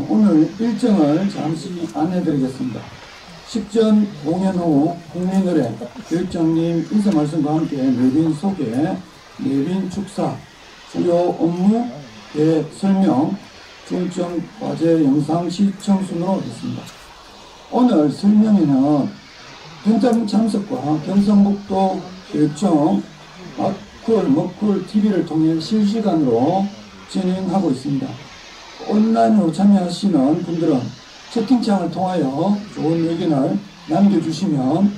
오늘 일정을 잠시 안내드리겠습니다. 식전 공연 후 국민의례 교육장님 인사 말씀과 함께 내빈 소개, 내빈 축사, 주요 업무 설명, 중점 과제 영상 시청 순으로 하겠습니다. 오늘 설명회는 현장 참석과 경상북도 교육청 머쿨 TV를 통해 실시간으로 진행하고 있습니다. 온라인으로 참여하시는 분들은 채팅창을 통하여 좋은 의견을 남겨주시면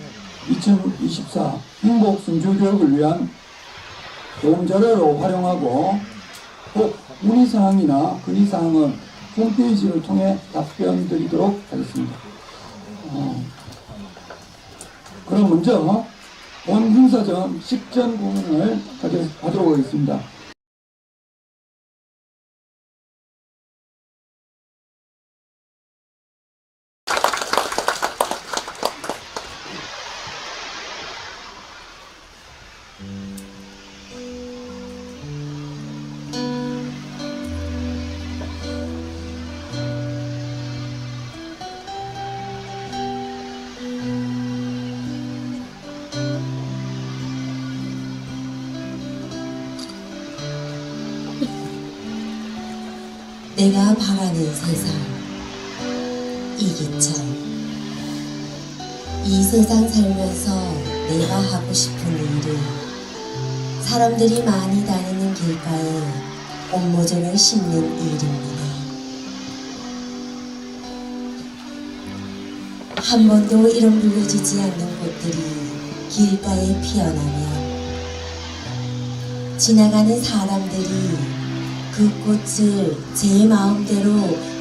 2024 행복 성교교육을 위한 도움자료로 활용하고 꼭 문의사항이나 건의사항은 홈페이지를 통해 답변 드리도록 하겠습니다. 그럼 먼저 본 행사 전 식전 공연을 하도록 하겠습니다. 내가 바라는 세상. 이기철. 이 세상 살면서 내가 하고 싶은 일은 사람들이 많이 다니는 길가에 꽃모종을 심는 일입니다. 한 번도 이름 불려지지 않는 꽃들이 길가에 피어나며 지나가는 사람들이 그 꽃을 제 마음대로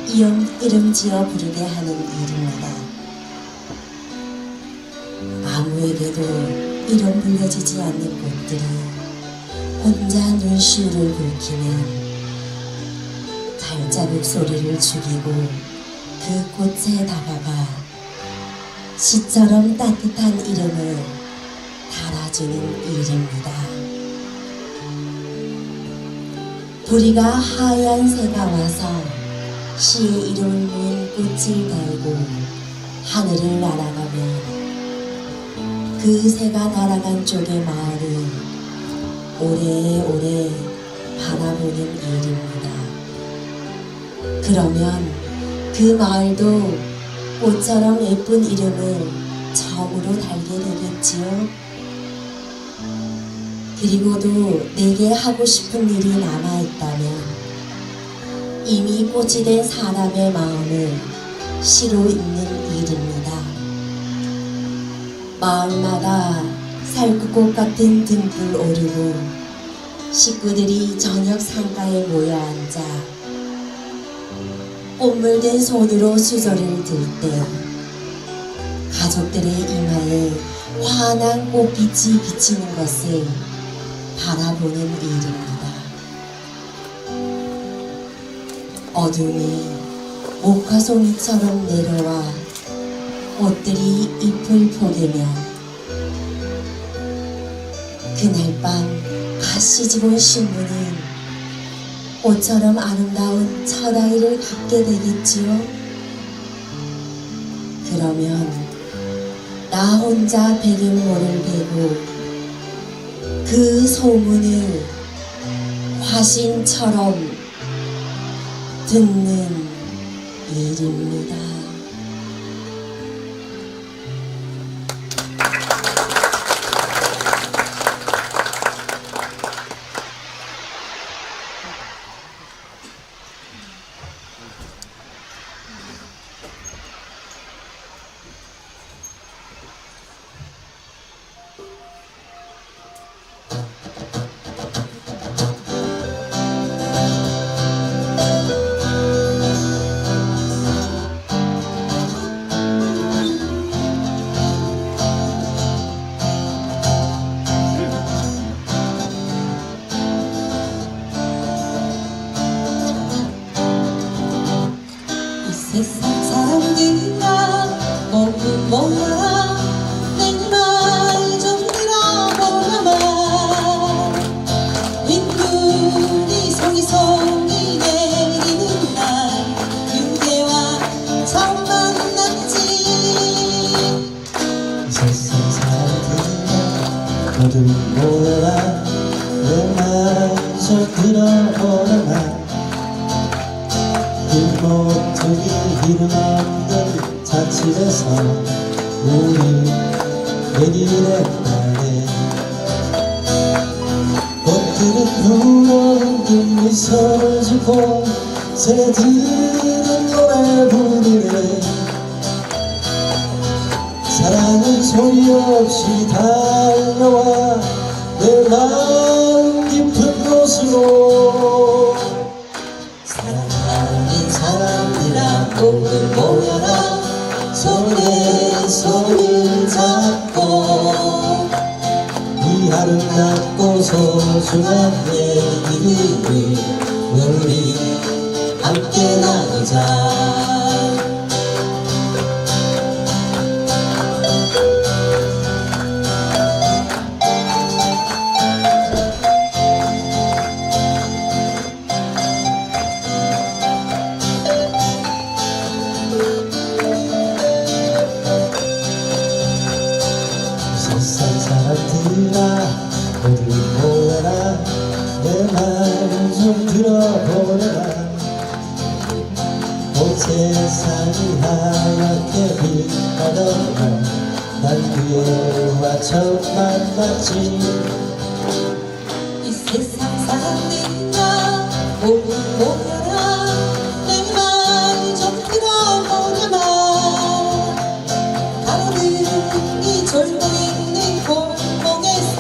이름 지어 부르게 하는 일입니다. 아무에게도 이름 불려지지 않는 꽃들이 혼자 눈시울을 붉히면 발자국 소리를 죽이고 그 꽃에 다가가 시처럼 따뜻한 이름을 달아주는 일입니다. 부리가 하얀 새가 와서 시의 이름을 모은 꽃을 달고 하늘을 날아가면 그 새가 날아간 쪽의 마을을 오래오래 바라보는 일입니다. 그러면 그 마을도 꽃처럼 예쁜 이름을 처음으로 달게 되겠지요. 그리고도 내게 하고 싶은 일이 남아있다면 이미 꽃이 된 사람의 마음을 시로 읽는 일입니다. 마을마다 살구꽃 같은 등불 오르고 식구들이 저녁 상가에 모여 앉아 꽃물된 손으로 수저를 들 때 가족들의 이마에 환한 꽃빛이 비치는 것을 바라보는 일입니다. 어둠이 목화송이처럼 내려와 꽃들이 잎을 포개면 그날 밤 가시집온 신부는 꽃처럼 아름다운 첫 아이를 갖게 되겠지요. 그러면 나 혼자 백인모를 베고 그 소문을 화신처럼 듣는 일입니다. 들어보라 뒷모퉁이 이름 없는 자취에서 우리 내일의 날에 꽃들은 부러운 듯 미소를 짓고 새들은 노래 부르네 사랑은 소리 없이 달려와 내 마음 깊은 곳으로 사랑하는 사람들아 모두 모여라 손에 손을 잡고 이 아름답고 소중한 얘기를 우리 함께 나누자 세상 사람들아 모두 모여라 내 말 좀 들어보라 온 세상이 하얗게 빛나던 난 그애와 처음 만났지 이 세상 사람들아 모두 모여라 내 말 좀 들어보자마 가로등이 졸고 있는 골목에서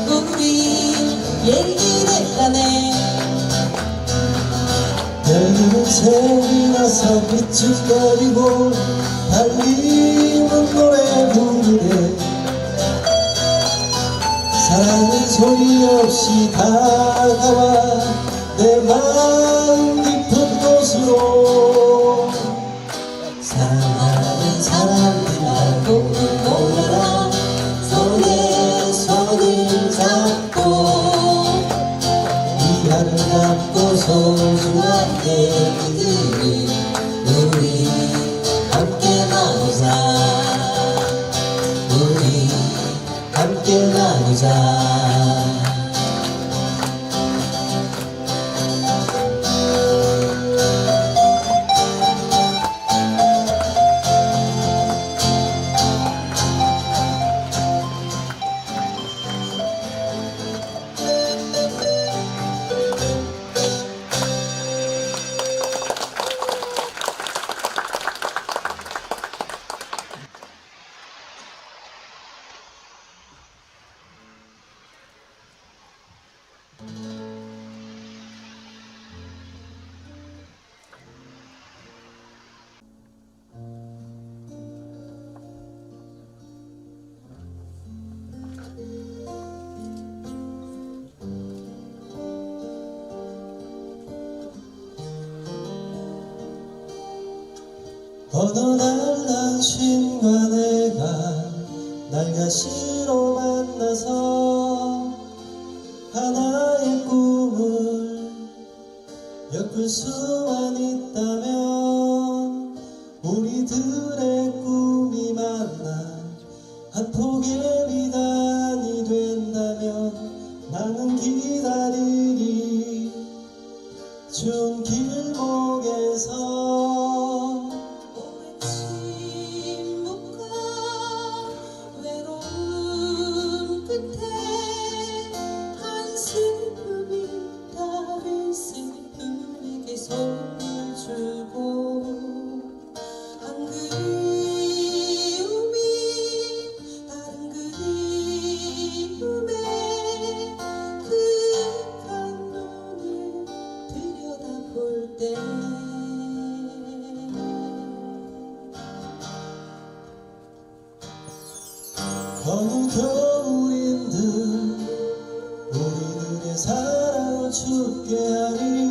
우리 얘기를 하네 별이는 새이 나서 비축거리고 달리는 노래 부르네 사랑은 소리 없이 다가와 내 마음 깊은 곳으로 사랑하는 사람들아 모두 모여라 손에 손을 잡고 이 아름답고 소중한 얘기들을 우리 함께 나누자 우리 함께 나누자 어느 날 당신과 내가 날가시로 만나서 하나의 꿈을 엮을 수만 있다면 우리들의 꿈이 만나 한 폭의 비단이 된다면 나는 기다리리 추운 길목에서 어느 겨울인 듯 우리들의 사랑을 춥게 하니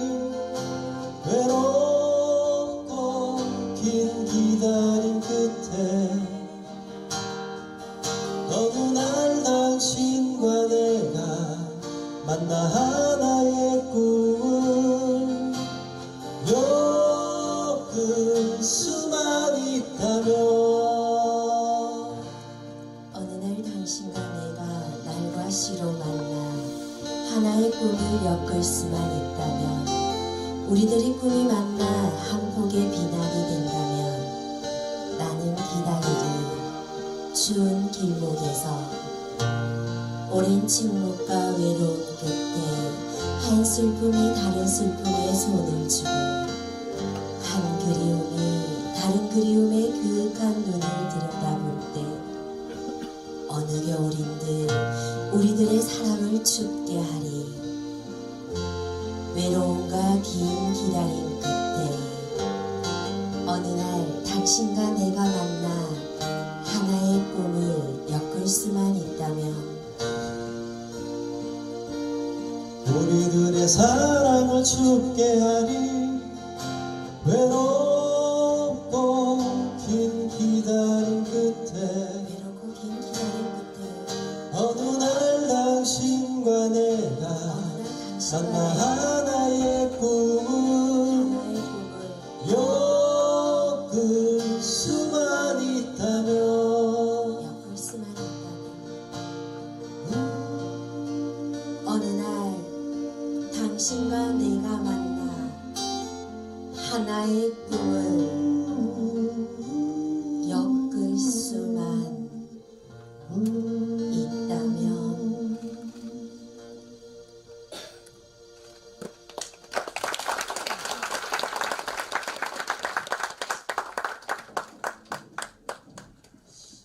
외롭고 긴 기다림 끝에 어느 날 당신과 내가 만나 하나의 꿈을 엮을 수만 있다면 어느 날 당신과 내가 날과 시로 만나 하나의 꿈을 꿈을 엮을 수만 있다면, 우리들의 꿈이 만나 한 폭의 비난이 된다면, 나는 기다리리 추운 길목에서 오랜 침묵과 외로움 끝에 한 슬픔이 다른 슬픔에 손을 주고, 한 그리움이 다른 그리움의 그윽한 눈을 들여다볼 때 어느 겨울인 듯 우리들의 사랑을 춥게 하리. 외로움과 긴 기다림 끝에 어느 날 당신과 내가 만나 하나의 꿈을 엮을 수만 있다면, 우리들의 사랑을 춥게 하리. 외롭고 긴 기다림 끝에 외롭고 긴 기다림 끝에 어느 날 당신과 내가 어느 날 만나 당신과 하나의 꿈을 하나의 꿈을 엮을 수만 있다면 엮을 수만 있다면, 어느 날 당신과 내가 만나 하나의 꿈을 엮을 수만 있다면.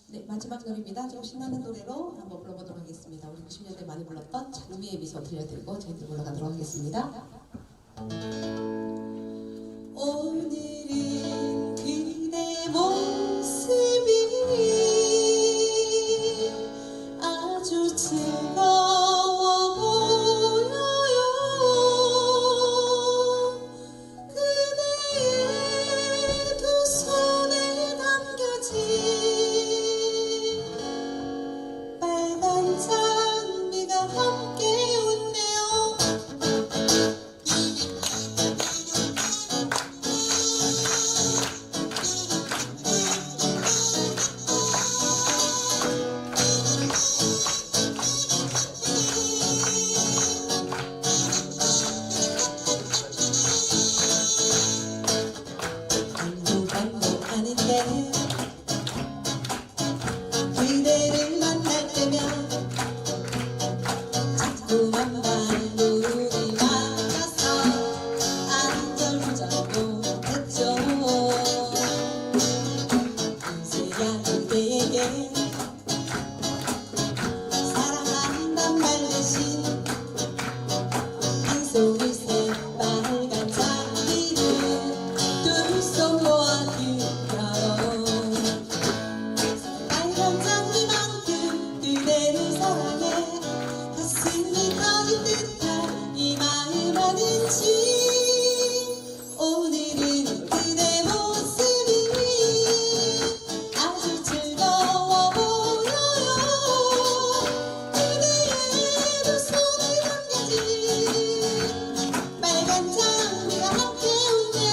네, 마지막 노래입니다. 좀 신나는 노래로 한번 불러보도록 하겠습니다. 우리 90년대 많이 불렀던 장미의 미소 들려드리고 저희들 올라가도록 하겠습니다. 오늘은 그대 모습이 아주 즐거워 보여요. 그대의 두 손에 담겨진 빨간 장미가 함께 웃네요. 반복하는데 그대를 만날 때면 자꾸만 눈이 맞아서 안절부절 못했죠. 이제야 그대에게 사랑한단 말 대신 한 송이 새빨간 장미를 두 손 모아 드려요. 빨간 장미만큼 그대를 사랑해 가슴이 터질 듯한 이 마음 아는지. 오늘은 그대 모습이 아주 즐거워 보여요. 그대의 두 손에 담겨진 빨간 장미가 함께 웃네요.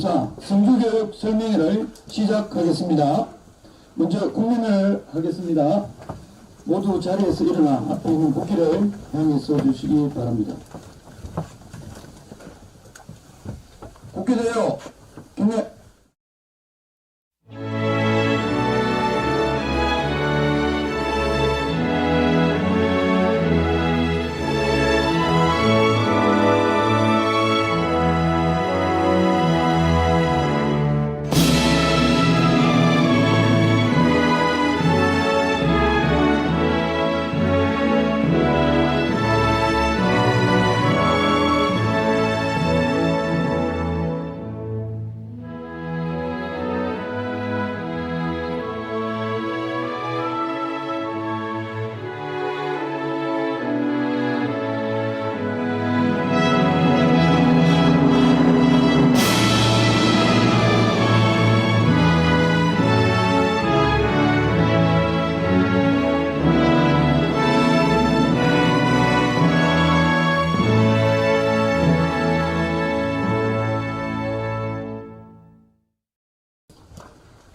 교육사 성주교육 설명회를 시작하겠습니다. 먼저 국민을 하겠습니다. 모두 자리에서 일어나 앞에 있는 국기를 향해 써주시기 바랍니다. 국기대요 경례.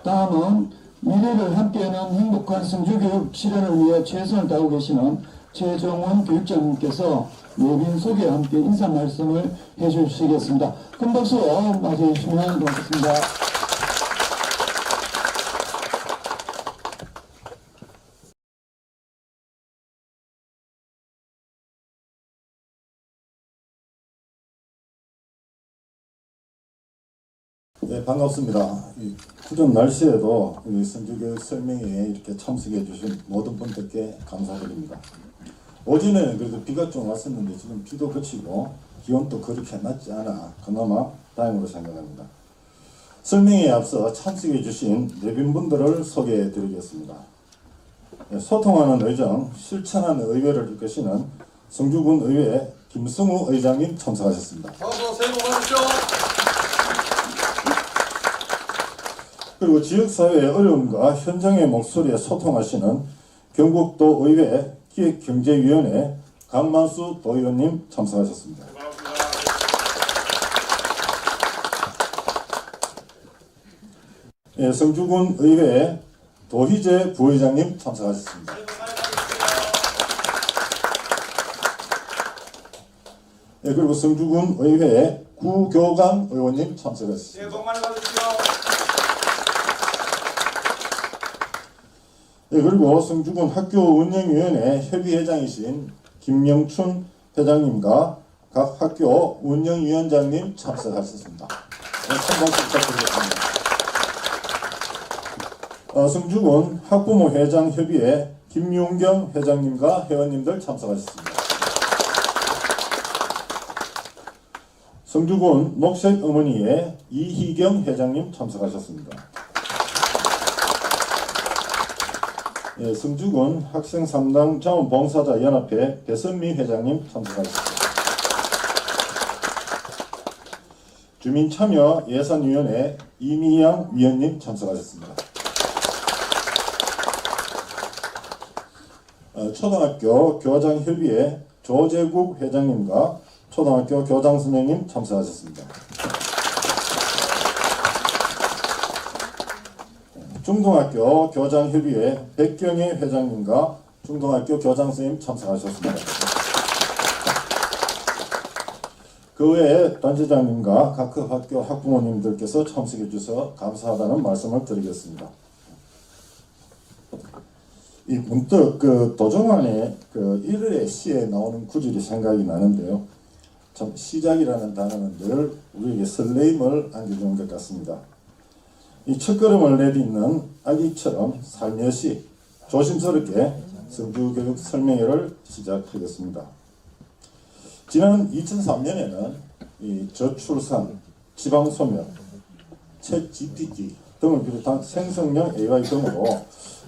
다음은 미래를 함께하는 행복한 성주교육 실현을 위해 최선을 다하고 계시는 최정원 교육장님께서 내빈 소개와 함께 인사 말씀을 해주시겠습니다. 큰 박수 맞이해 주시면 고맙겠습니다. 네, 반갑습니다. 이 푸른 날씨에도 우리 성주교육 설명회에 이렇게 참석해 주신 모든 분들께 감사드립니다. 어제는 그래도 비가 좀 왔었는데 지금 비도 그치고 기온도 그렇게 낮지 않아 그나마 다행으로 생각합니다. 설명회에 앞서 참석해 주신 내빈분들을 소개해 드리겠습니다. 네, 소통하는 의정, 실천하는 의회를 이끄시는 성주군 의회 김승우 의장님 참석하셨습니다. 새해 복 많으십시오. 그리고 지역사회의 어려움과 현장의 목소리에 소통하시는 경북도 의회 기획경제위원회 강만수 도의원님 참석하셨습니다. 예, 성주군 의회 도희재 부의장님 참석하셨습니다. 예, 그리고 성주군 의회 구교강 의원님 참석하셨습니다. 새해 복 많이 받으십시오. 예, 그리고 성주군 학교운영위원회 협의회장이신 김영춘 회장님과 각 학교 운영위원장님 참석하셨습니다. 네, 큰 박수 부탁드리겠습니다. 성주군 학부모 회장 협의회 김윤경 회장님과 회원님들 참석하셨습니다. 성주군 녹색 어머니회 이희경 회장님 참석하셨습니다. 예, 성주군 학생 3당 자원봉사자 연합회 배선미 회장님 참석하셨습니다. 주민참여 예산위원회 이미양 위원님 참석하셨습니다. 초등학교 교장협의회 조재국 회장님과 초등학교 교장선생님 참석하셨습니다. 중등학교 교장협의회 백경애 회장님과 중등학교 교장선생님 참석하셨습니다. 그 외에 단체장님과 각 학교 학부모님들께서 참석해 주셔서 감사하다는 말씀을 드리겠습니다. 이 문득 그 도정환의 그 일의 시에 나오는 구절이 생각이 나는데요. 참 시작이라는 단어는 늘 우리에게 설레임을 안겨주는 것 같습니다. 이 첫걸음을 내딛는 아기처럼 살며시 조심스럽게 성주교육 설명회를 시작하겠습니다. 지난 2003년에는 이 저출산, 지방소멸, 챗GPT 등을 비롯한 생성형 AI 등으로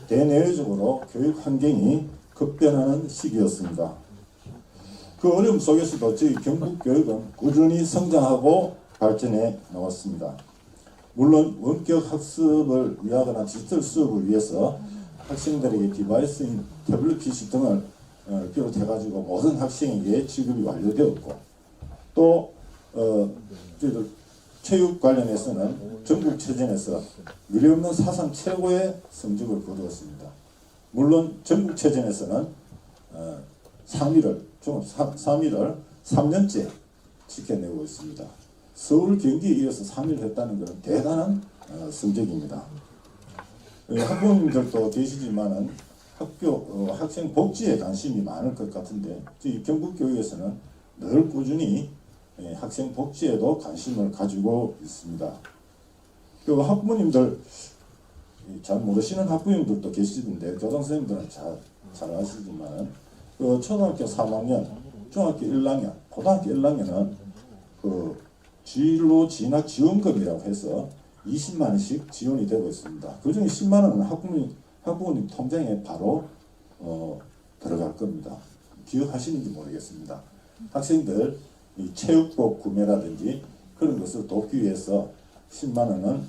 대내외적으로 교육 환경이 급변하는 시기였습니다. 그 어려움 속에서도 저희 경북교육은 꾸준히 성장하고 발전해 나왔습니다. 물론 원격 학습을 위하거나 디지털 수업을 위해서 학생들에게 디바이스인 태블릿 PC 등을 비롯해가지고 모든 학생에게 지급이 완료되었고 또 저희들 체육 관련해서는 전국체전에서 미래없는 사상 최고의 성적을 거두었습니다. 물론 전국체전에서는 3위를 3년째 지켜내고 있습니다. 서울 경기에 이어서 3위를 했다는 것은 대단한 성적입니다. 학부모님들도 계시지만은 학생 복지에 관심이 많을 것 같은데 저희 경북교육에서는 늘 꾸준히 학생 복지에도 관심을 가지고 있습니다. 그리고 학부모님들 잘 모르시는 학부모님들도 계시던데 교장선생님들은 잘 아시지만 그 초등학교 3학년, 중학교 1학년, 고등학교 1학년은 그 진로 진학 지원금이라고 해서 20만 원씩 지원이 되고 있습니다. 그중에 10만 원은 학부모님 통장에 바로 들어갈 겁니다. 기억하시는지 모르겠습니다. 학생들 이 체육복 구매라든지 그런 것을 돕기 위해서 10만 원은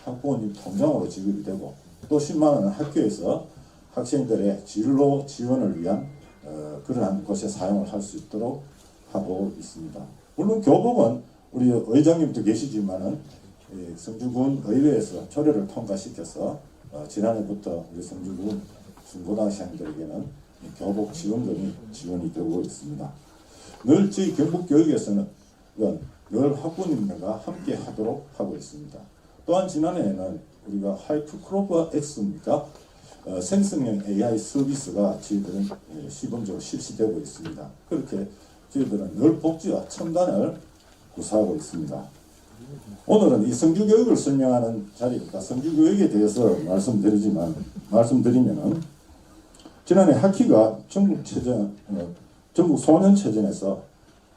학부모님 통장으로 지급이 되고 또 10만 원은 학교에서 학생들의 진로 지원을 위한 그러한 곳에 사용을 할 수 있도록 하고 있습니다. 물론 교복은 우리 의장님도 계시지만은 성주군 의회에서 조례를 통과시켜서 지난해부터 우리 성주군 중고등학생들에게는 교복 지원금이 지원이 되고 있습니다. 늘 저희 경북교육에서는 늘 학부모님들과 함께 하도록 하고 있습니다. 또한 지난해에는 우리가 하이프크로버 X입니까? 생성형 AI 서비스가 저희들은 시범적으로 실시되고 있습니다. 그렇게 저희들은 늘 복지와 첨단을 구사하고 있습니다. 오늘은 이 성주교육을 설명하는 자리입니다. 성주교육에 대해서 말씀드리면은 지난해 하키가 전국 소년체전에서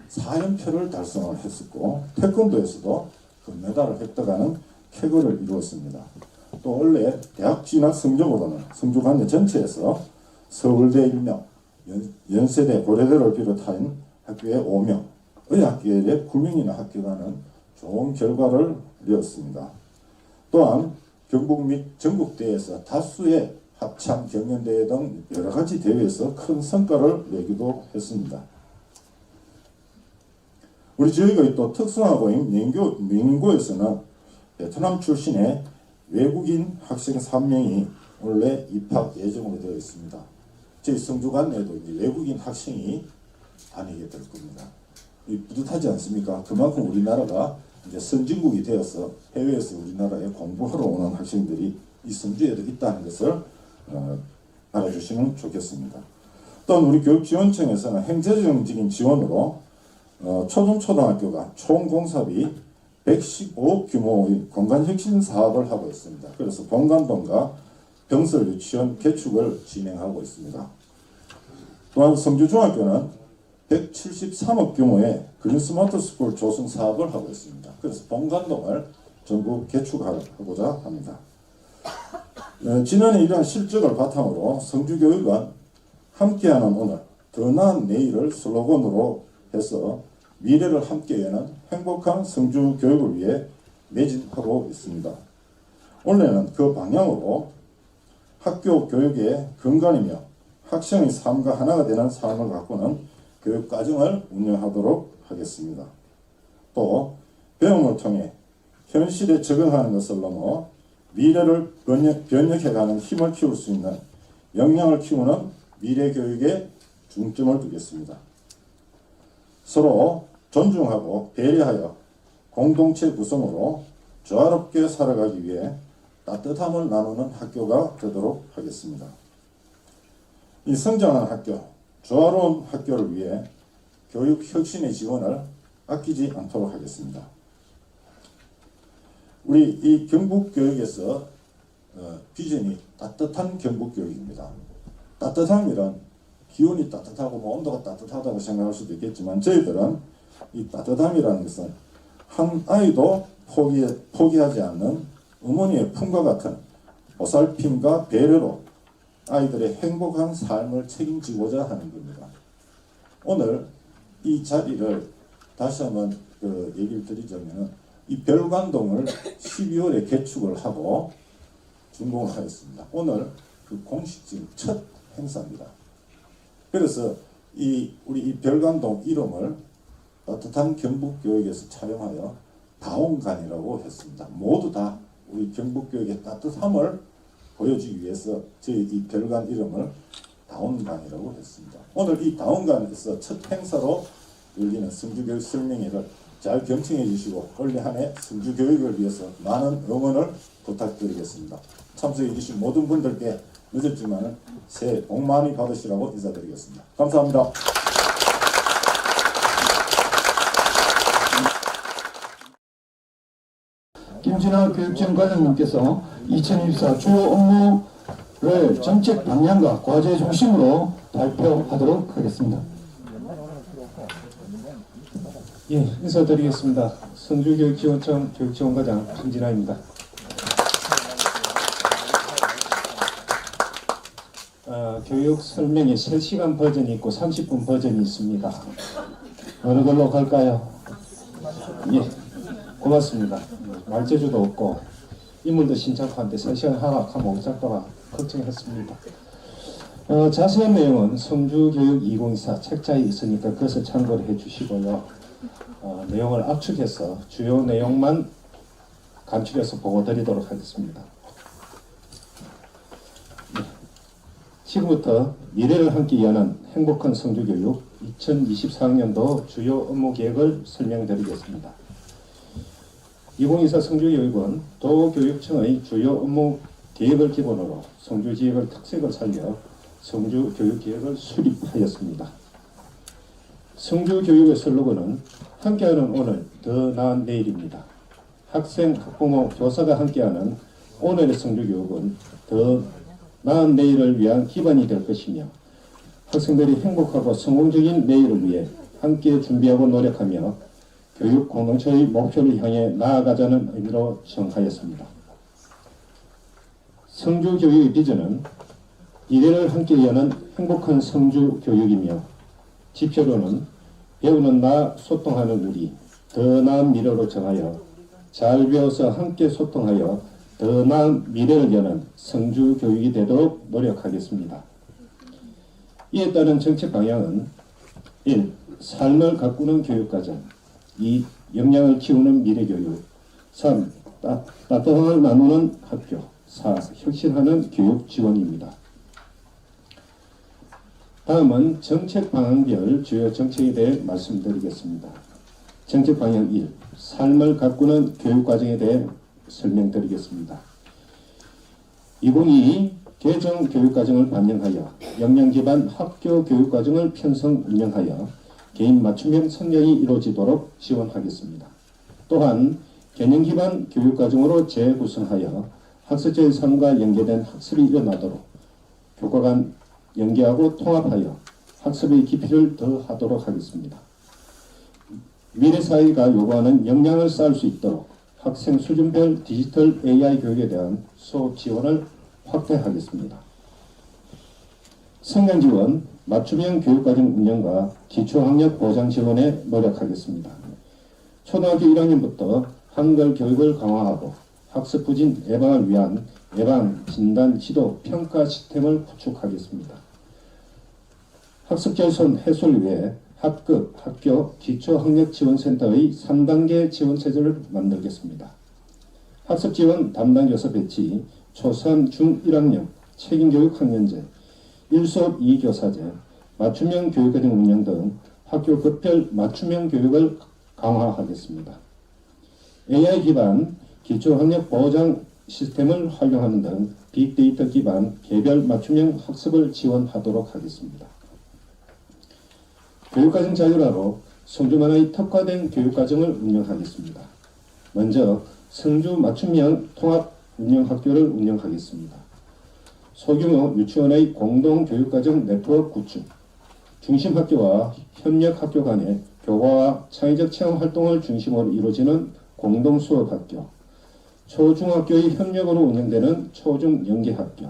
4연패를 달성을 했었고 태권도에서도 금메달을 획득하는 쾌거를 이루었습니다. 또 원래 대학 진학 성적으로는 성주관내 전체에서 서울대 1명, 연세대, 고려대를 비롯한 학교에 5명, 의학계에 9명이나 합격하는 좋은 결과를 이루었습니다. 또한 경북 및 전국대회에서 다수의 합참, 경연대회 등 여러 가지 대회에서 큰 성과를 내기도 했습니다. 우리 저희가 또 특성화고인 명인고에서는 베트남 출신의 외국인 학생 3명이 원래 입학 예정으로 되어 있습니다. 저희 성주관내에도 외국인 학생이 다니게 될 겁니다. 뿌듯하지 않습니까? 그만큼 우리나라가 이제 선진국이 되어서 해외에서 우리나라에 공부하러 오는 학생들이 이 성주에도 있다는 것을 알아주시면 좋겠습니다. 또한 우리 교육지원청에서는 행정적인 지원으로 초중초등학교가 총 공사비 115억 규모의 공간혁신 사업을 하고 있습니다. 그래서 본관동과 병설 유치원 개축을 진행하고 있습니다. 또한 성주중학교는 173억 규모의 그린 스마트 스쿨 조성 사업을 하고 있습니다. 그래서 본관동을 전부 개축하고자 합니다. 지난해 이러한 실적을 바탕으로 성주교육은 함께하는 오늘, 더 나은 내일을 슬로건으로 해서 미래를 함께 여는 행복한 성주교육을 위해 매진하고 있습니다. 올해는 그 방향으로 학교 교육의 근간이며 학생의 삶과 하나가 되는 삶을 가꾸는 교육과정을 운영하도록 하겠습니다. 또 배움을 통해 현실에 적응하는 것을 넘어 미래를 변혁해가는 힘을 키울 수 있는 역량을 키우는 미래교육에 중점을 두겠습니다. 서로 존중하고 배려하여 공동체 구성으로 조화롭게 살아가기 위해 따뜻함을 나누는 학교가 되도록 하겠습니다. 이 성장하는 학교, 조화로운 학교를 위해 교육 혁신의 지원을 아끼지 않도록 하겠습니다. 우리 이 경북교육에서 비전이 따뜻한 경북교육입니다. 따뜻함이란 기온이 따뜻하고 온도가 따뜻하다고 생각할 수도 있겠지만 저희들은 이 따뜻함이라는 것은 한 아이도 포기하지 않는 어머니의 품과 같은 보살핌과 배려로 아이들의 행복한 삶을 책임지고자 하는 겁니다. 오늘 이 자리를 다시 한번 얘기를 드리자면 이 별관동을 12월에 개축을 하고 준공을 하였습니다. 오늘 그 공식적인 첫 행사입니다. 그래서 우리 이 별관동 이름을 따뜻한 경북교육에서 촬영하여 다원관이라고 했습니다. 모두 다 우리 경북교육의 따뜻함을 보여주기 위해서 저희 이 별관 이름을 다원관이라고 했습니다. 오늘 이 다원관에서 첫 행사로 열리는 성주교육 설명회를 잘 경청해 주시고 올해 한 해 성주교육을 위해서 많은 응원을 부탁드리겠습니다. 참석해 주신 모든 분들께 늦었지만 새해 복 많이 받으시라고 인사드리겠습니다. 감사합니다. 김진아 교육청 과장님께서 2024 주요 업무를 정책 방향과 과제 중심으로 발표하도록 하겠습니다. 예, 인사드리겠습니다. 성주교육지원청 교육지원과장 김진아입니다. 교육 설명이 3시간 버전이 있고 30분 버전이 있습니다. 어느 걸로 갈까요? 예, 고맙습니다. 말재주도 없고 인물도 신청한데 3시간 하락하면 옥 작가가 걱정했습니다. 자세한 내용은 성주교육 2024 책자에 있으니까 그것을 참고를 해주시고요. 내용을 압축해서 주요 내용만 간추려서 보고드리도록 하겠습니다. 네. 지금부터 미래를 함께 여는 행복한 성주교육 2024학년도 주요 업무 계획을 설명드리겠습니다. 2024 성주교육은 도교육청의 주요 업무 계획을 기본으로 성주지역의 특색을 살려 성주교육계획을 수립하였습니다. 성주교육의 슬로건은 함께하는 오늘, 더 나은 내일입니다. 학생, 학부모, 교사가 함께하는 오늘의 성주교육은 더 나은 내일을 위한 기반이 될 것이며 학생들이 행복하고 성공적인 내일을 위해 함께 준비하고 노력하며 교육 공동체의 목표를 향해 나아가자는 의미로 정하였습니다. 성주교육의 비전은 미래를 함께 여는 행복한 성주교육이며 지표로는 배우는 나, 소통하는 우리, 더 나은 미래로 정하여 잘 배워서 함께 소통하여 더 나은 미래를 여는 성주교육이 되도록 노력하겠습니다. 이에 따른 정책 방향은 1. 삶을 가꾸는 교육과정 2. 역량을 키우는 미래교육 3. 따뜻함을 나누는 학교 4. 혁신하는 교육 지원입니다. 다음은 정책 방향별 주요 정책에 대해 말씀드리겠습니다. 정책 방향 1. 삶을 가꾸는 교육과정에 대해 설명드리겠습니다. 2022 개정 교육과정을 반영하여 역량 기반 학교 교육과정을 편성 운영하여 개인 맞춤형 선정이 이루어지도록 지원하겠습니다. 또한 개념 기반 교육과정으로 재구성하여 학습자의 삶과 연계된 학습이 일어나도록 교과 간 연계하고 통합하여 학습의 깊이를 더하도록 하겠습니다. 미래 사회가 요구하는 역량을 쌓을 수 있도록 학생 수준별 디지털 AI 교육에 대한 수업 지원을 확대하겠습니다. 성장 지원, 맞춤형 교육과정 운영과 기초학력 보장 지원에 노력하겠습니다. 초등학교 1학년부터 한글 교육을 강화하고 학습 부진 예방을 위한 예방, 진단, 지도, 평가 시스템을 구축하겠습니다. 학습 결손 해소를 위해 학급, 학교, 기초학력지원센터의 3단계 지원체제를 만들겠습니다. 학습 지원 담당 교사 배치, 초3, 중1학년, 책임교육 학년제, 1수업 2교사제, 맞춤형 교육과정 운영 등 학교 급별 맞춤형 교육을 강화하겠습니다. AI 기반 기초학력 보장 시스템을 활용하는 등 빅데이터 기반 개별 맞춤형 학습을 지원하도록 하겠습니다. 교육과정 자율화로 성주만의 특화된 교육과정을 운영하겠습니다. 먼저 성주 맞춤형 통합 운영학교를 운영하겠습니다. 소규모 유치원의 공동교육과정 네트워크 구축, 중심학교와 협력학교 간의 교과와 창의적 체험 활동을 중심으로 이루어지는 공동수업학교, 초중학교의 협력으로 운영되는 초중연계학교,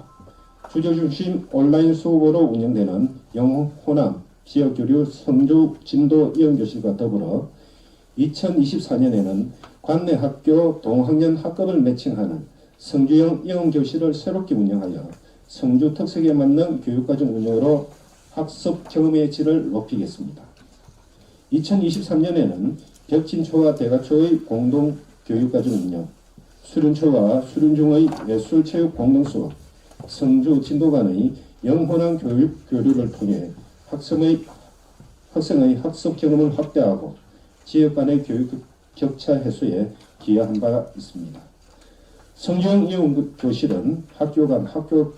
주제중심 온라인 수업으로 운영되는 영호남 지역교류 성주 진도 이용교실과 더불어 2024년에는 관내 학교 동학년 학급을 매칭하는 성주형 이용교실을 새롭게 운영하여 성주 특색에 맞는 교육과정 운영으로 학습 경험의 질을 높이겠습니다. 2023년에는 벽진초와 대가초의 공동 교육과정 운영, 수련초와 수련중의 예술체육 공동수업, 성주 진도간의 영혼한 교육 교류를 통해 학생의 학습 경험을 확대하고 지역 간의 교육 격차 해소에 기여한 바 있습니다. 성주형 이용교실은 학교 간 학교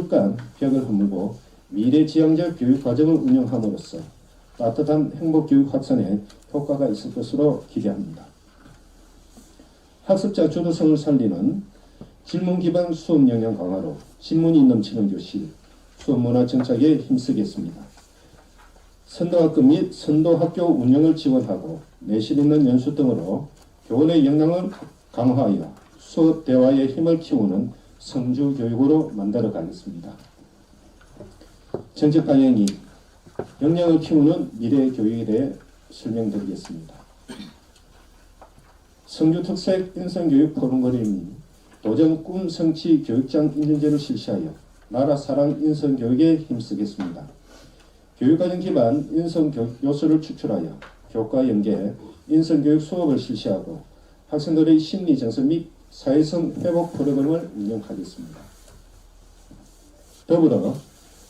간 벽을 허물고 미래지향적 교육과정을 운영함으로써 따뜻한 행복교육 확산에 효과가 있을 것으로 기대합니다. 학습자 주도성을 살리는 질문 기반 수업 역량 강화로 질문이 넘치는 교실, 수업 문화 정착에 힘쓰겠습니다. 선도학급 및 선도학교 운영을 지원하고 내실 있는 연수 등으로 교원의 역량을 강화하여 수업 대화의 힘을 키우는 성주 교육으로 만들어 가겠습니다. 정책 방향이 역량을 키우는 미래 교육에 대해 설명드리겠습니다. 성주 특색 인성교육 포럼거리 도전 꿈 성취 교육장 인증제를 실시하여 나라 사랑 인성교육에 힘쓰겠습니다. 교육과정 기반 인성교육 요소를 추출하여 교과 연계 인성교육 수업을 실시하고 학생들의 심리 정서 및 사회성 회복 프로그램을 운영하겠습니다. 더불어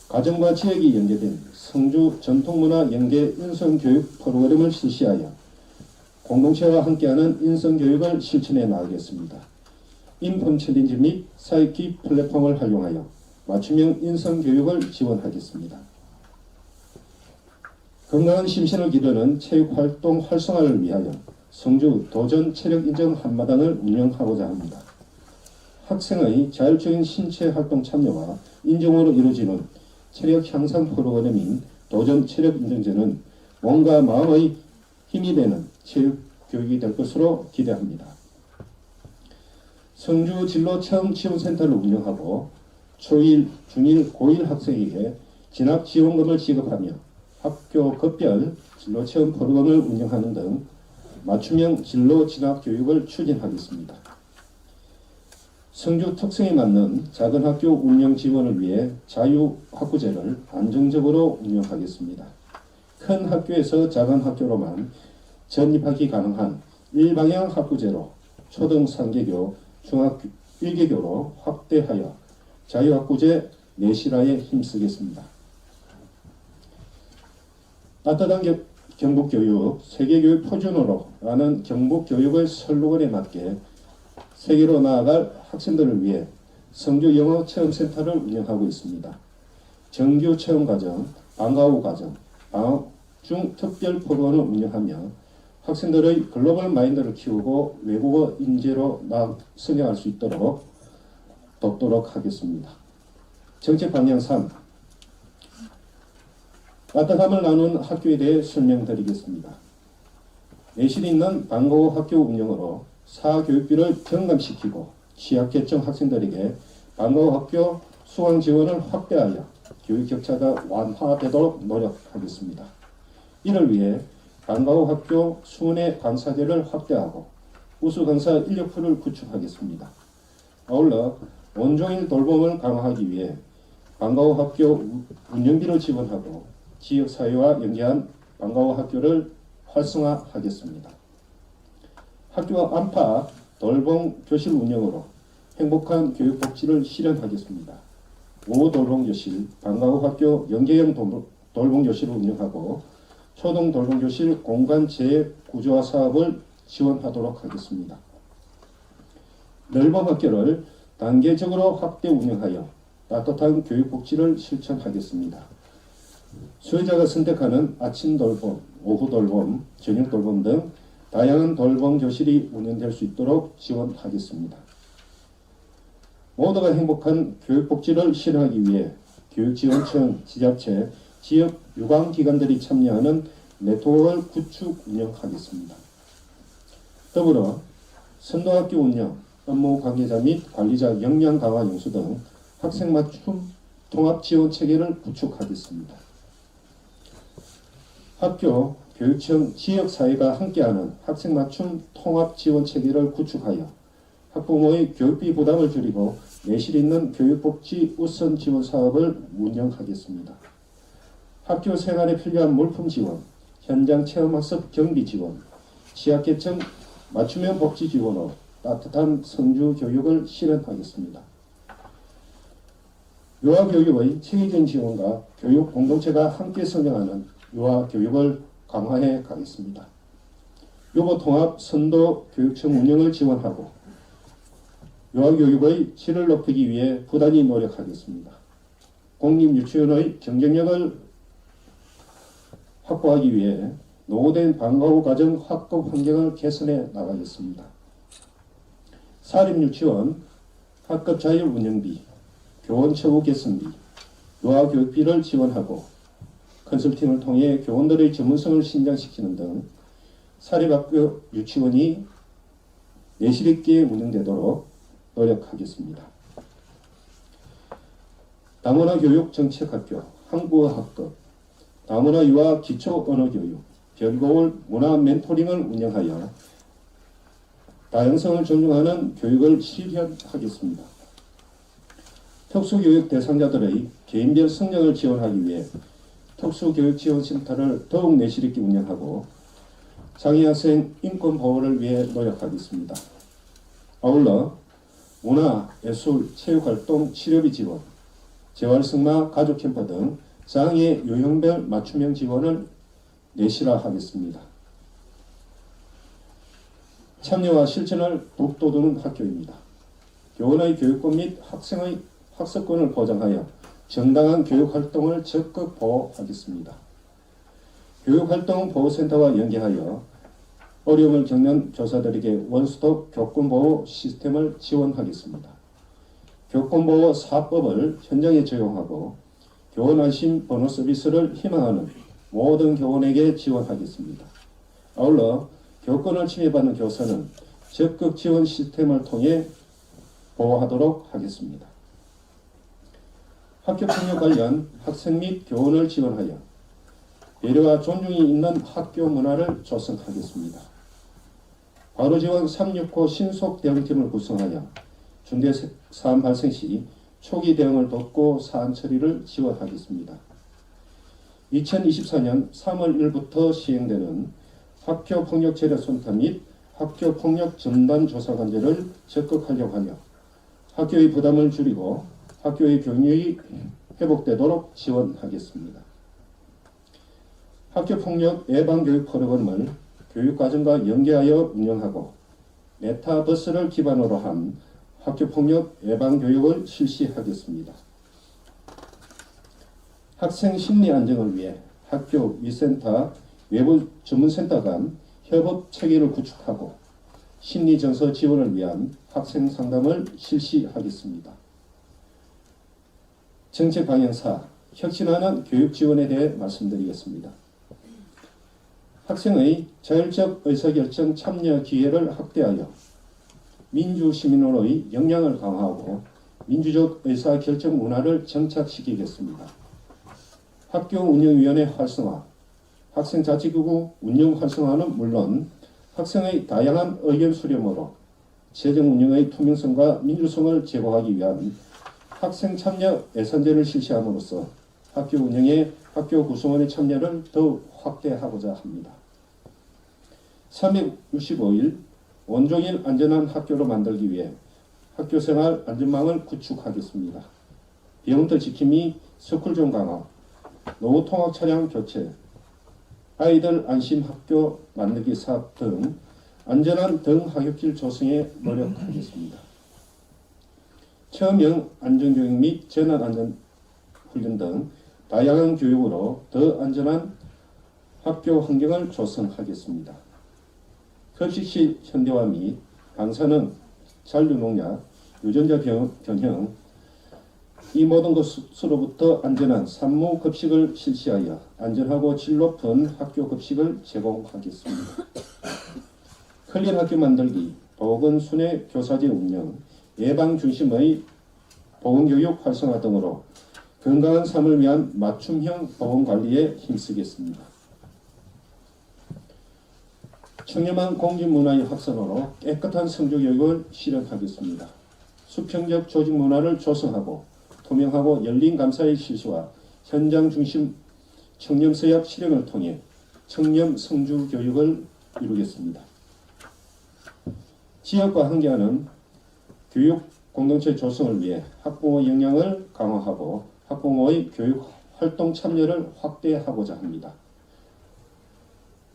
가정과 지역이 연계된 성주 전통문화 연계 인성교육 프로그램을 실시하여 공동체와 함께하는 인성교육을 실천해 나가겠습니다. 인폼 챌린지 및 사회기 플랫폼을 활용하여 맞춤형 인성교육을 지원하겠습니다. 건강한 심신을 기르는 체육활동 활성화를 위하여 성주 도전 체력인정 한마당을 운영하고자 합니다. 학생의 자율적인 신체 활동 참여와 인정으로 이루어지는 체력 향상 프로그램인 도전 체력인정제는 몸과 마음의 힘이 되는 체육 교육이 될 것으로 기대합니다. 성주 진로 체험 지원센터를 운영하고 초1, 중1, 고1 학생에게 진학 지원금을 지급하며 학교 급별 진로 체험 프로그램을 운영하는 등 맞춤형 진로 진학 교육을 추진하겠습니다. 성주 특성에 맞는 작은 학교 운영 지원을 위해 자유학구제를 안정적으로 운영하겠습니다. 큰 학교에서 작은 학교로만 전입하기 가능한 일방향 학구제로 초등 3개교, 중학교 1개교로 확대하여 자유학구제 내실화에 힘쓰겠습니다. 따뜻한 경북교육, 세계교육 표준으로 라는 경북교육의 슬로건에 맞게 세계로 나아갈 학생들을 위해 성주 영어체험센터를 운영하고 있습니다. 정규 체험과정, 방과 후 과정, 방학 중 특별 프로그램을 운영하며 학생들의 글로벌 마인드를 키우고 외국어 인재로 성장할 수 있도록 돕도록 하겠습니다. 정책 방향 3. 따뜻함을 나눈 학교에 대해 설명드리겠습니다. 내실 있는 방과 후 학교 운영으로 사교육비를 경감시키고 취약계층 학생들에게 방과 후 학교 수강 지원을 확대하여 교육 격차가 완화되도록 노력하겠습니다. 이를 위해 방과 후 학교 수훈의 강사제를 확대하고 우수 강사 인력풀을 구축하겠습니다. 아울러 온종일 돌봄을 강화하기 위해 방과 후 학교 운영비를 지원하고 지역사회와 연계한 방과 후 학교를 활성화하겠습니다. 학교 안팎 돌봄 교실 운영으로 행복한 교육 복지를 실현하겠습니다. 오후 돌봄 교실, 방과 후 학교 연계형 돌봄 교실을 운영하고 초등 돌봄 교실 공간 재구조화 사업을 지원하도록 하겠습니다. 넓은 학교를 단계적으로 확대 운영하여 따뜻한 교육 복지를 실천하겠습니다. 수혜자가 선택하는 아침 돌봄, 오후 돌봄, 저녁 돌봄 등 다양한 돌봄 교실이 운영될 수 있도록 지원하겠습니다. 모두가 행복한 교육 복지를 실현하기 위해 교육지원청, 지자체, 지역 유관기관들이 참여하는 네트워크를 구축 운영하겠습니다. 더불어 선도학교 운영, 업무 관계자 및 관리자 역량 강화 연수 등 학생 맞춤 통합 지원 체계를 구축하겠습니다. 학교, 교육청, 지역사회가 함께하는 학생 맞춤 통합 지원 체계를 구축하여 학부모의 교육비 부담을 줄이고 내실 있는 교육복지 우선 지원 사업을 운영하겠습니다. 학교 생활에 필요한 물품 지원, 현장 체험학습 경비 지원, 취약계층 맞춤형 복지 지원으로 따뜻한 성주 교육을 실현하겠습니다. 유아교육의 체계적인 지원과 교육 공동체가 함께 성장하는 유아교육을 강화해 가겠습니다. 유보통합 선도 교육청 운영을 지원하고 유아교육의 질을 높이기 위해 부단히 노력하겠습니다. 공립유치원의 경쟁력을 확보하기 위해 노후된 방과 후 가정 학급 환경을 개선해 나가겠습니다. 사립유치원 학급 자율 운영비, 교원 처우 개선비, 유아교육비를 지원하고 컨설팅을 통해 교원들의 전문성을 신장시키는 등 사립학교 유치원이 내실 있게 운영되도록 노력하겠습니다. 다문화 교육 정책학교, 한국어 학급, 다문화 유아 기초 언어교육, 별고울 문화 멘토링을 운영하여 다양성을 존중하는 교육을 실현하겠습니다. 특수교육 대상자들의 개인별 성장을 지원하기 위해 특수교육지원센터를 더욱 내실있게 운영하고 장애학생 인권 보호를 위해 노력하겠습니다. 아울러 문화, 예술, 체육활동, 치료비 지원, 재활승마, 가족캠프 등 장애 유형별 맞춤형 지원을 내실화하겠습니다. 참여와 실천을 북돋우는 학교입니다. 교원의 교육권 및 학생의 학습권을 보장하여 정당한 교육활동을 적극 보호하겠습니다. 교육활동 보호센터와 연계하여 어려움을 겪는 교사들에게 원스톱 교권보호 시스템을 지원하겠습니다. 교권보호 4법을 현장에 적용하고 교원 안심 번호 서비스를 희망하는 모든 교원에게 지원하겠습니다. 아울러 교권을 침해받는 교사는 적극 지원 시스템을 통해 보호하도록 하겠습니다. 학교폭력 관련 학생 및 교원을 지원하여 배려와 존중이 있는 학교 문화를 조성하겠습니다. 바로지원 369 신속 대응팀을 구성하여 중대 사안 발생 시 초기 대응을 돕고 사안 처리를 지원하겠습니다. 2024년 3월 1일부터 시행되는 학교폭력 재래 손탁 및 학교폭력 전담 조사관제를 적극하려고 하며 학교의 부담을 줄이고 학교의 교육력이 회복되도록 지원하겠습니다. 학교폭력 예방교육 프로그램을 교육과정과 연계하여 운영하고 메타버스를 기반으로 한 학교폭력 예방교육을 실시하겠습니다. 학생 심리 안정을 위해 학교 위센터, 외부 전문센터 간 협업 체계를 구축하고 심리정서 지원을 위한 학생 상담을 실시하겠습니다. 정책 방향 4. 혁신하는 교육 지원에 대해 말씀드리겠습니다. 학생의 자율적 의사결정 참여 기회를 확대하여 민주시민으로의 역량을 강화하고 민주적 의사결정 문화를 정착시키겠습니다. 학교 운영위원회 활성화, 학생 자치기구 운영 활성화는 물론 학생의 다양한 의견 수렴으로 재정 운영의 투명성과 민주성을 제고하기 위한 학생 참여 예산제를 실시함으로써 학교 운영에 학교 구성원의 참여를 더욱 확대하고자 합니다. 365일 온종일 안전한 학교로 만들기 위해 학교생활 안전망을 구축하겠습니다. 비용터 지킴이, 스쿨존 강화, 노후 통학 차량 교체, 아이들 안심 학교 만들기 사업 등 안전한 등하굣길 조성에 노력하겠습니다. 체험형 안전교육 및 재난안전훈련 등 다양한 교육으로 더 안전한 학교 환경을 조성하겠습니다. 급식시 현대화 및 방사능, 잔류농약, 유전자 변형 이 모든 것으로부터 안전한 산무 급식을 실시하여 안전하고 질 높은 학교 급식을 제공하겠습니다. 클린 학교 만들기, 보건순회 교사제 운영, 예방 중심의 보건교육 활성화 등으로 건강한 삶을 위한 맞춤형 보건관리에 힘쓰겠습니다. 청렴한 공직문화의 확산으로 깨끗한 성주교육을 실현하겠습니다. 수평적 조직 문화를 조성하고 투명하고 열린 감사의 실시와 현장 중심 청렴서약 실행을 통해 청렴 성주 교육을 이루겠습니다. 지역과 함께하는 교육 공동체 조성을 위해 학부모 역량을 강화하고 학부모의 교육 활동 참여를 확대하고자 합니다.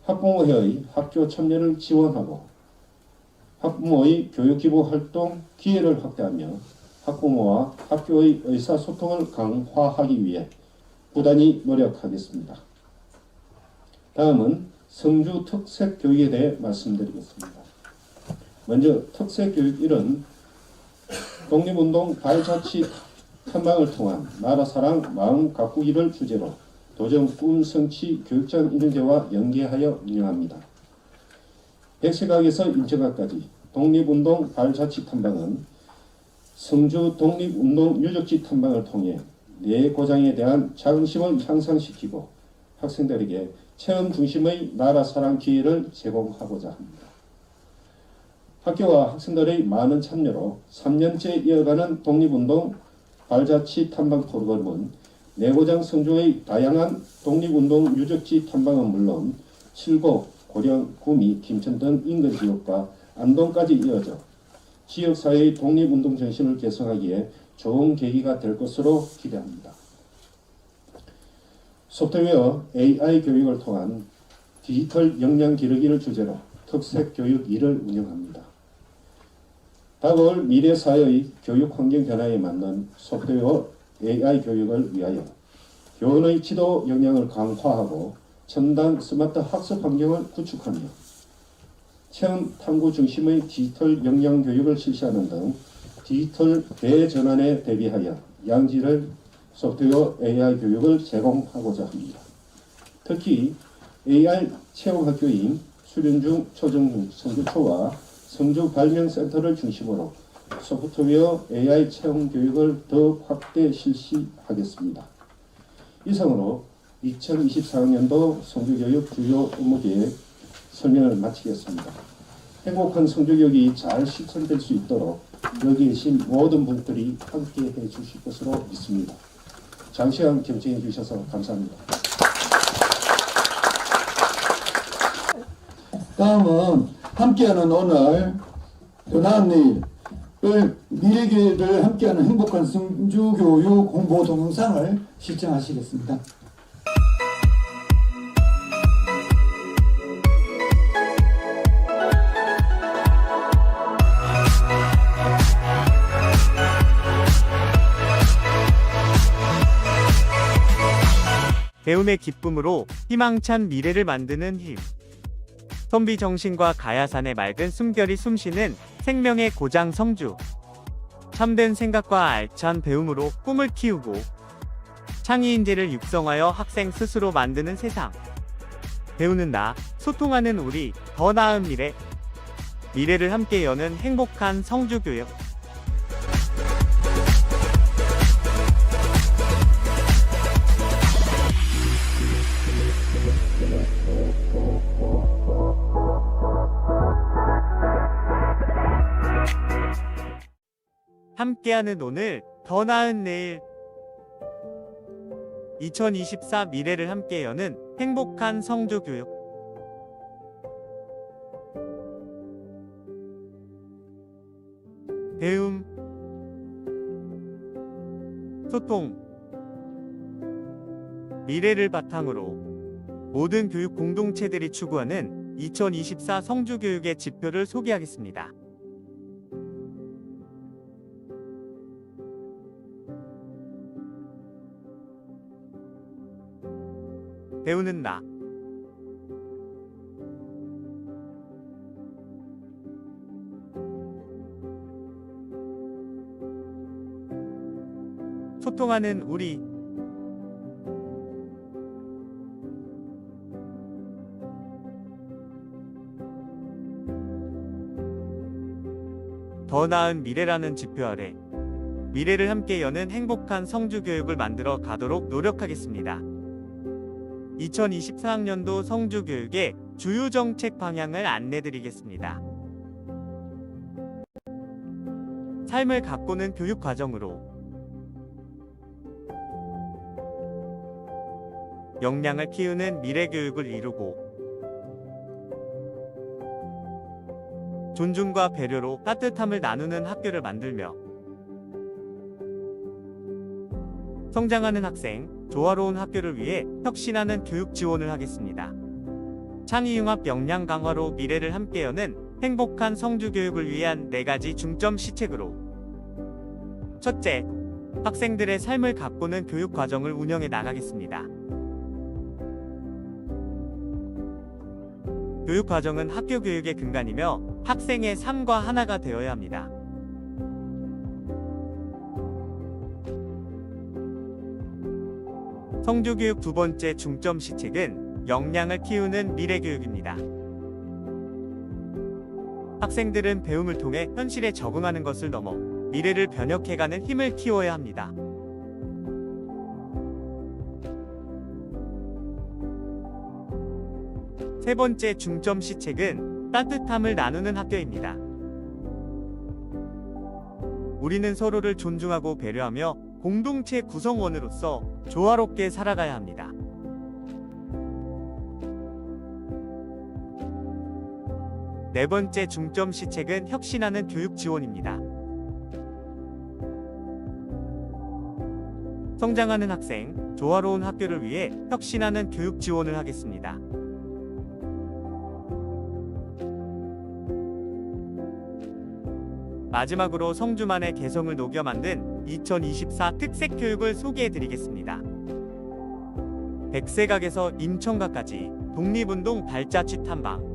학부모회의 학교 참여를 지원하고 학부모의 교육기부 활동 기회를 확대하며 학부모와 학교의 의사소통을 강화하기 위해 부단히 노력하겠습니다. 다음은 성주 특색교육에 대해 말씀드리겠습니다. 먼저 특색교육 1은 독립운동 발자취 탐방을 통한 나라사랑 마음 가꾸기를 주제로 도정 꿈 성취 교육장 인증제와 연계하여 운영합니다. 백색각에서 인천각까지 독립운동 발자취 탐방은 성주 독립운동 유적지 탐방을 통해 내 고장에 대한 자긍심을 향상시키고 학생들에게 체험 중심의 나라사랑 기회를 제공하고자 합니다. 학교와 학생들의 많은 참여로 3년째 이어가는 독립운동 발자취 탐방 프로그램은 내고장 성주의 다양한 독립운동 유적지 탐방은 물론 칠곡, 고령, 구미, 김천 등 인근 지역과 안동까지 이어져 지역사회의 독립운동 정신을 개선하기에 좋은 계기가 될 것으로 기대합니다. 소프트웨어 AI 교육을 통한 디지털 역량 기르기를 주제로 특색교육 2를 운영합니다. 다가올 미래사회의 교육 환경 변화에 맞는 소프트웨어 AI 교육을 위하여 교원의 지도 역량을 강화하고 첨단 스마트 학습 환경을 구축하며 체험 탐구 중심의 디지털 역량 교육을 실시하는 등 디지털 대전환에 대비하여 양질의 소프트웨어 AI 교육을 제공하고자 합니다. 특히 AI 체험학교인 수련중 초중중 성주초와 성주 발명센터를 중심으로 소프트웨어 AI 체험 교육을 더욱 확대 실시하겠습니다. 이상으로 2024학년도 성주교육 주요 업무계획 설명을 마치겠습니다. 행복한 성주교육이 잘 실천될 수 있도록 여기 계신 모든 분들이 함께 해주실 것으로 믿습니다. 장시간 경청해 주셔서 감사합니다. 다음은 함께하는 오늘 더 나은 내일을 미래기회를 함께하는 행복한 성주교육 홍보 동영상을 시청하시겠습니다. 배움의 기쁨으로 희망찬 미래를 만드는 힘. 선비 정신과 가야산의 맑은 숨결이 숨쉬는 생명의 고장 성주. 참된 생각과 알찬 배움으로 꿈을 키우고 창의 인재를 육성하여 학생 스스로 만드는 세상. 배우는 나, 소통하는 우리, 더 나은 미래. 미래를 함께 여는 행복한 성주교육. 함께하는 오늘, 더 나은 내일. 2024 미래를 함께 여는 행복한 성주교육. 배움, 소통, 미래를 바탕으로 모든 교육 공동체들이 추구하는 2024 성주교육의 지표를 소개하겠습니다. 배우는 나. 소통하는 우리. 더 나은 미래라는 지표 아래 미래를 함께 여는 행복한 성주교육을 만들어 가도록 노력하겠습니다. 2024학년도 성주교육의 주요 정책 방향을 안내드리겠습니다. 삶을 가꾸는 교육 과정으로 역량을 키우는 미래 교육을 이루고 존중과 배려로 따뜻함을 나누는 학교를 만들며 성장하는 학생, 조화로운 학교를 위해 혁신하는 교육 지원을 하겠습니다. 창의융합 역량 강화로 미래를 함께 여는 행복한 성주교육을 위한 4가지 중점 시책으로 첫째, 학생들의 삶을 가꾸는 교육 과정을 운영해 나가겠습니다. 교육 과정은 학교 교육의 근간이며 학생의 삶과 하나가 되어야 합니다. 성주교육 2번째 중점 시책은 역량을 키우는 미래교육입니다. 학생들은 배움을 통해 현실에 적응하는 것을 넘어 미래를 변혁해가는 힘을 키워야 합니다. 세 번째 중점 시책은 따뜻함을 나누는 학교입니다. 우리는 서로를 존중하고 배려하며 공동체 구성원으로서 조화롭게 살아가야 합니다. 네 번째 중점 시책은 혁신하는 교육 지원입니다. 성장하는 학생, 조화로운 학교를 위해 혁신하는 교육 지원을 하겠습니다. 마지막으로 성주만의 개성을 녹여 만든 2024 특색 교육을 소개해 드리겠습니다. 백색각에서 임청각까지 독립운동 발자취 탐방.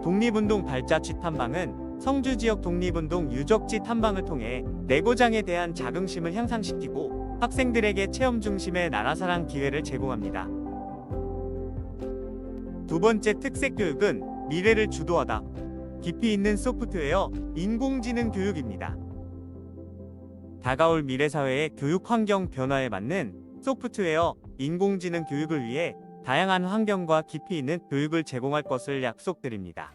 독립운동 발자취 탐방은 성주 지역 독립운동 유적지 탐방을 통해 내고장에 대한 자긍심을 향상시키고 학생들에게 체험 중심의 나라사랑 기회를 제공합니다. 두 번째 특색 교육은 미래를 주도하다. 깊이 있는 소프트웨어, 인공지능 교육입니다. 다가올 미래사회의 교육 환경 변화에 맞는 소프트웨어, 인공지능 교육을 위해 다양한 환경과 깊이 있는 교육을 제공할 것을 약속드립니다.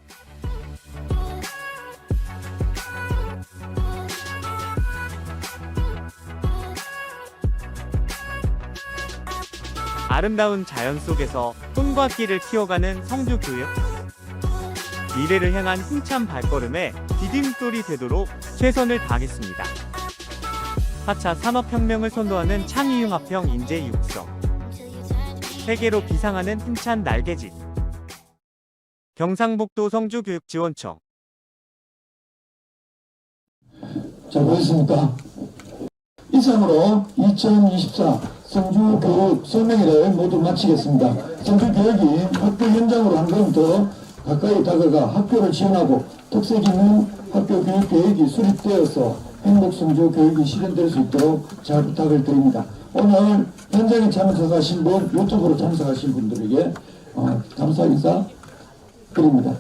아름다운 자연 속에서 꿈과 끼를 키워가는 성주교육. 미래를 향한 힘찬 발걸음에 디딤돌이 되도록 최선을 다하겠습니다. 4차 산업혁명을 선도하는 창의융합형 인재 육성. 세계로 비상하는 힘찬 날개짓. 경상북도 성주교육지원청. 자, 보셨습니까? 이상으로 2024 성주교육 설명회를 모두 마치겠습니다. 성주교육이 학교 현장으로 한 걸음 더 가까이 다가가 학교를 지원하고 특색 있는 학교 교육 계획이 수립되어서 행복성주 교육이 실현될 수 있도록 잘 부탁을 드립니다. 오늘 현장에 참석하신 분, 유튜브로 참석하신 분들에게 감사 인사 드립니다.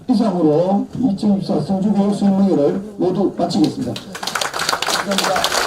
이상으로 2024 성주교육 설명회를 모두 마치겠습니다. 감사합니다.